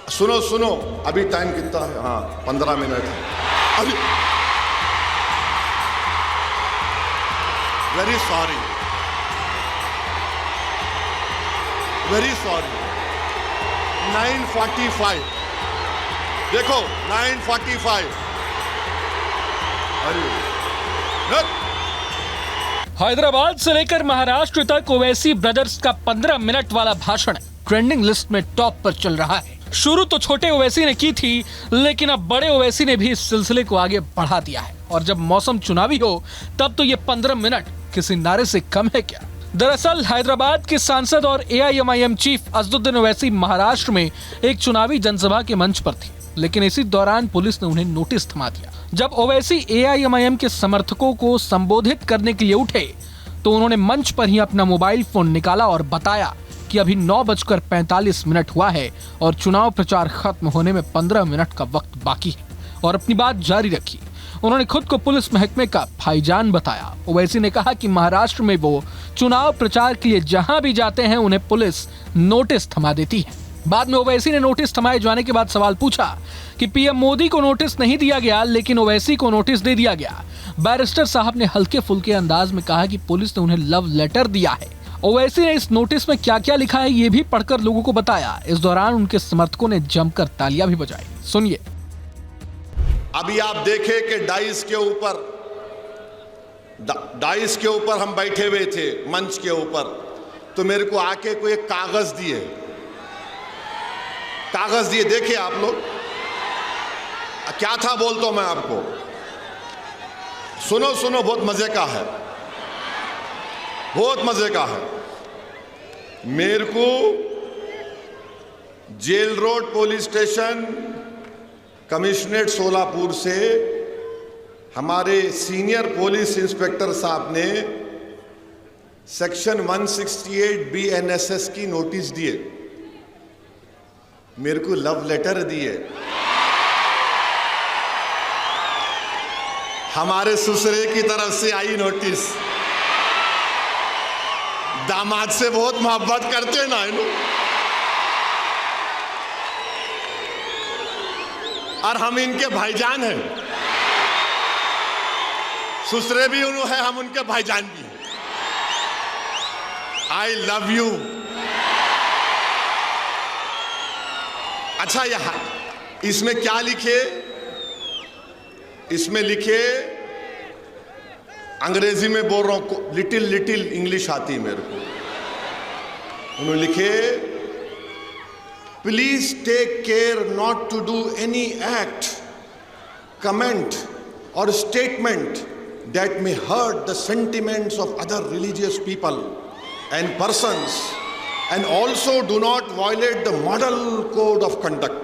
सुनो सुनो, अभी टाइम कितना है? हाँ 15 मिनट है। अरे वेरी सॉरी, वेरी सॉरी। 9:45 देखो 9:45। अरे हैदराबाद से लेकर महाराष्ट्र तक ओवैसी ब्रदर्स का 15 मिनट वाला भाषण ट्रेंडिंग लिस्ट में टॉप पर चल रहा है। शुरू तो छोटे ओवैसी ने की थी, लेकिन अब बड़े ओवैसी ने भी इस सिलसिले को आगे बढ़ा दिया है। और जब मौसम चुनावी हो तब तो ये 15 मिनट किसी नारे से कम है क्या। दरअसल हैदराबाद के सांसद और एआईएमआईएम चीफ असदुद्दीन ओवैसी महाराष्ट्र में एक चुनावी जनसभा के मंच पर थे, लेकिन इसी दौरान पुलिस ने उन्हें नोटिस थमा दिया। जब ओवैसी एआईएमआईएम के समर्थकों को संबोधित करने के लिए उठे तो उन्होंने मंच पर ही अपना मोबाइल फोन निकाला और बताया कि अभी 9:45 हुआ है और चुनाव प्रचार खत्म होने में 15 मिनट का वक्त बाकी है, और अपनी बात जारी रखी। उन्होंने खुद को पुलिस महकमे का भाईजान बताया। ओवैसी ने कहा कि महाराष्ट्र में वो चुनाव प्रचार के लिए जहां भी जाते हैं उन्हें पुलिस नोटिस थमा देती है। बाद में ओवैसी ने नोटिस थमाए जाने के बाद सवाल पूछा कि पीएम मोदी को नोटिस नहीं दिया गया, लेकिन ओवैसी को नोटिस दे दिया गया। बैरिस्टर साहब ने हल्के फुल्के अंदाज में कहा कि पुलिस ने उन्हें लव लेटर दिया है। ओवैसी ने इस नोटिस में क्या क्या लिखा है ये भी पढ़कर लोगों को बताया। इस दौरान उनके समर्थकों ने जमकर तालियां भी बजाई। सुनिए। अभी आप देखें कि डाइस के ऊपर हम बैठे हुए थे मंच के ऊपर, तो मेरे को आके कोई एक कागज दिए, देखिए आप लोग क्या था बोलता हूं मैं आपको। सुनो सुनो, बहुत मजे का है, बहुत मजे का है। मेरे को jail road police station commissionerate Solapur से हमारे सीनियर पुलिस इंस्पेक्टर साहब ने सेक्शन 168 BNSS की नोटिस दिए, मेरे को लव लेटर दिए। हमारे ससुरे की तरफ से आई नोटिस। दामाद से बहुत मोहब्बत करते हैं ना, और हम इनके भाईजान हैं। ससुरे भी है, हम उनके भाईजान भी हैं। I love you. अच्छा, यहां इसमें क्या लिखे? इसमें लिखे, अंग्रेजी में बोल रहा हूं, लिटिल इंग्लिश आती है मेरे को। उन्होंने लिखे, please take care not to do any act, comment और statement that may hurt the sentiments of other religious people and persons, and also do not violate the model code of conduct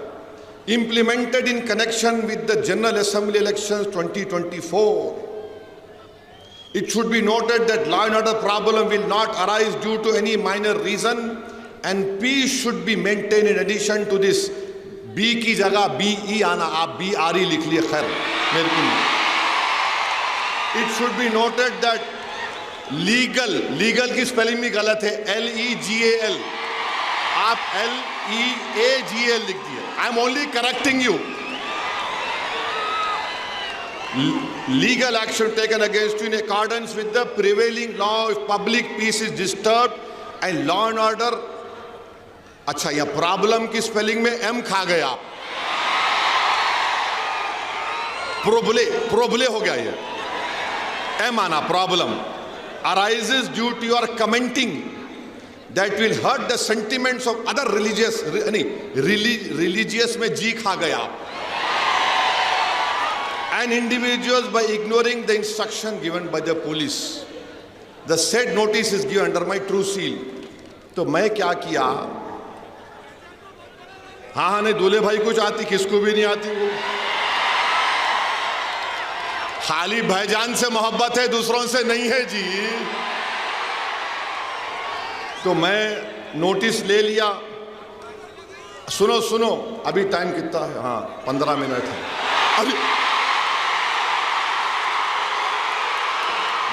implemented in connection with the General Assembly elections 2024. It should be noted that law and order problem will not arise due to any minor reason, and peace should be maintained. In addition to this, B की जगह BE आना, आप BRE लिख लिए, खैर मेरे को नहीं। It should be noted that legal की स्पेलिंग भी गलत है, LEGAL, आप LEAGL लिख दिए। I am only correcting you. Legal action taken against you in accordance with the prevailing law if public peace is disturbed and law and order। अच्छा, यह problem की स्पेलिंग में M खा गया, प्रोबले हो गया ये। M आना, problem arises due to your commenting that will hurt the sentiments of other religious में G खा गया, and individuals by ignoring the instruction given by the police. The said notice is given under my true seal. तो मैं क्या किया? हाँ नहीं, दूल्हे भाई कुछ आती, किसको भी नहीं आती वो, खाली भाईजान से मोहब्बत है, दूसरों से नहीं है जी। तो मैं नोटिस ले लिया। सुनो सुनो, अभी टाइम कितना है? हाँ 15 मिनट है। अभी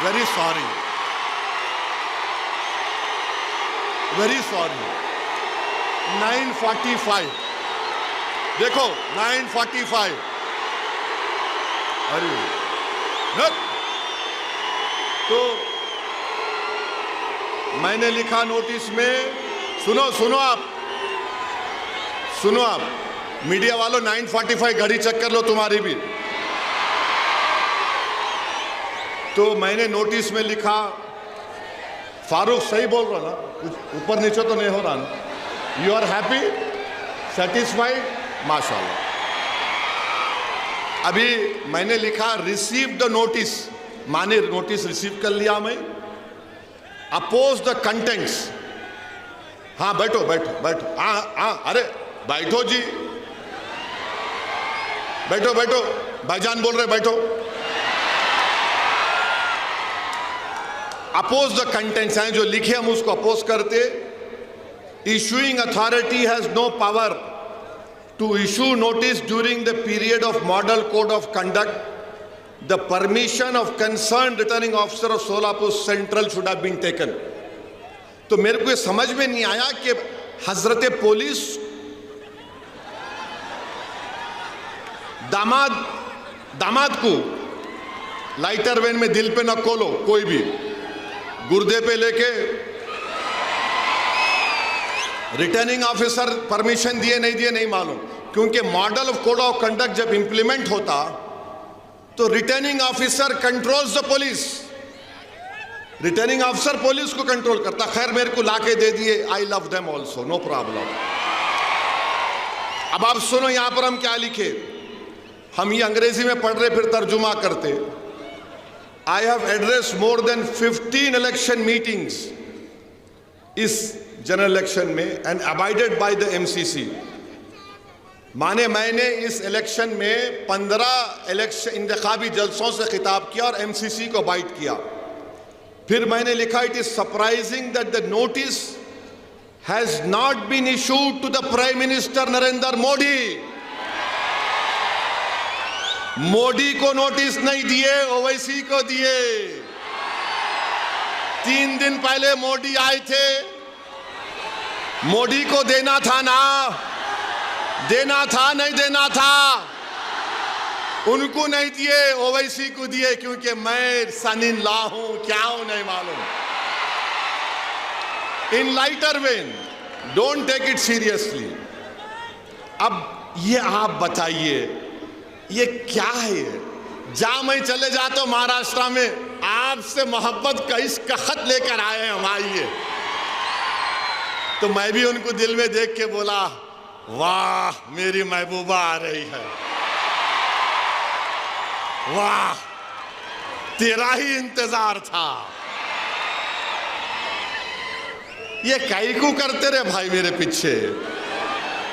वेरी सॉरी, वेरी सॉरी। 9:45 देखो 9:45। अरे तो मैंने लिखा नोटिस में, सुनो आप मीडिया वालों, 9:45 घड़ी चेक कर लो तुम्हारी भी। तो मैंने नोटिस में लिखा, फारूक सही बोल रहा ना, कुछ ऊपर नीचे तो नहीं हो रहा ना? यू आर हैप्पी, सेटिस्फाइड, माशाल्लाह। अभी मैंने लिखा रिसीव द नोटिस, माने नोटिस रिसीव कर लिया मैं। Oppose the contents. हाँ बैठो, हाँ अरे बैठो जी, बैठो भाईजान बोल रहे, बैठो। अपोज द कंटेंट्स हैं जो लिखे, हम उसको अपोज करते। Issuing authority has no power to issue notice during the period of model code of conduct. The permission of concern returning officer of Solapur central should have been taken. तो मेरे को ये समझ में नहीं आया कि हजरत पुलिस दामाद को लाइटर वेन में दिल पे न खोलो, कोई भी गुर्दे पे लेके रिटर्निंग ऑफिसर परमिशन दिए नहीं दिए नहीं मालूम, क्योंकि model of code of conduct जब इंप्लीमेंट होता तो returning officer controls the police, returning officer police को कंट्रोल करता। खैर मेरे को लाके दे दिए, I love them also, no problem. अब आप सुनो यहां पर हम क्या लिखे, हम ये अंग्रेजी में पढ़ रहे फिर तर्जुमा करते। I have addressed more than 15 election meetings इस जनरल इलेक्शन में and abided by the MCC। माने मैंने इस इलेक्शन में 15 इलेक्शन इंतखाबी जलसों से खिताब किया और MCC को बाइट किया। फिर मैंने लिखा, it is surprising that the notice has not been issued to the prime minister Narendra Modi. Modi को नोटिस नहीं दिए, ओवैसी को दिए। 3 दिन पहले मोदी आए थे, मोदी को देना था ना, देना था नहीं देना था, उनको नहीं दिए, ओवैसी को दिए, क्योंकि मैं सन इन लॉ हूं, क्या हूं नहीं मालूम। In lighter vein, don't take it seriously. अब ये आप बताइए ये क्या है? जहां मैं चले जाता हूं महाराष्ट्र में, आपसे मोहब्बत का इसका खत लेकर आए हम, आइए। तो मैं भी उनको दिल में देख के बोला, वाह मेरी महबूबा आ रही है, वाह तेरा ही इंतजार था। ये कैकू करते रहे भाई मेरे पीछे,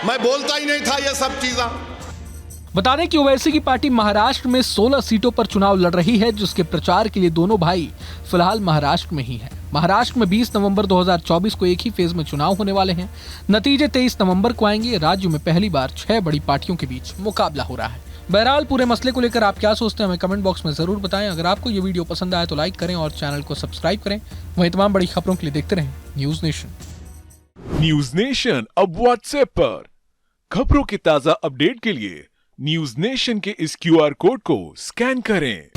मैं बोलता ही नहीं था ये सब चीज़ा। बता दें कि ओवैसी की पार्टी महाराष्ट्र में 16 सीटों पर चुनाव लड़ रही है, जिसके प्रचार के लिए दोनों भाई फिलहाल महाराष्ट्र में ही हैं। महाराष्ट्र में 20 नवंबर 2024 को एक ही फेज में चुनाव होने वाले हैं। नतीजे 23 नवंबर को आएंगे। राज्य में पहली बार 6 बड़ी पार्टियों के बीच मुकाबला हो रहा है। बहरहाल पूरे मसले को लेकर आप क्या सोचते हैं हमें कमेंट बॉक्स में जरूर बताएं। अगर आपको ये वीडियो पसंद आए तो लाइक करें और चैनल को सब्सक्राइब करें। वहीं तमाम बड़ी खबरों के लिए देखते रहें न्यूज नेशन। न्यूज नेशन अब व्हाट्सएप पर खबरों के ताजा अपडेट के लिए न्यूज नेशन के इस QR कोड को स्कैन करें।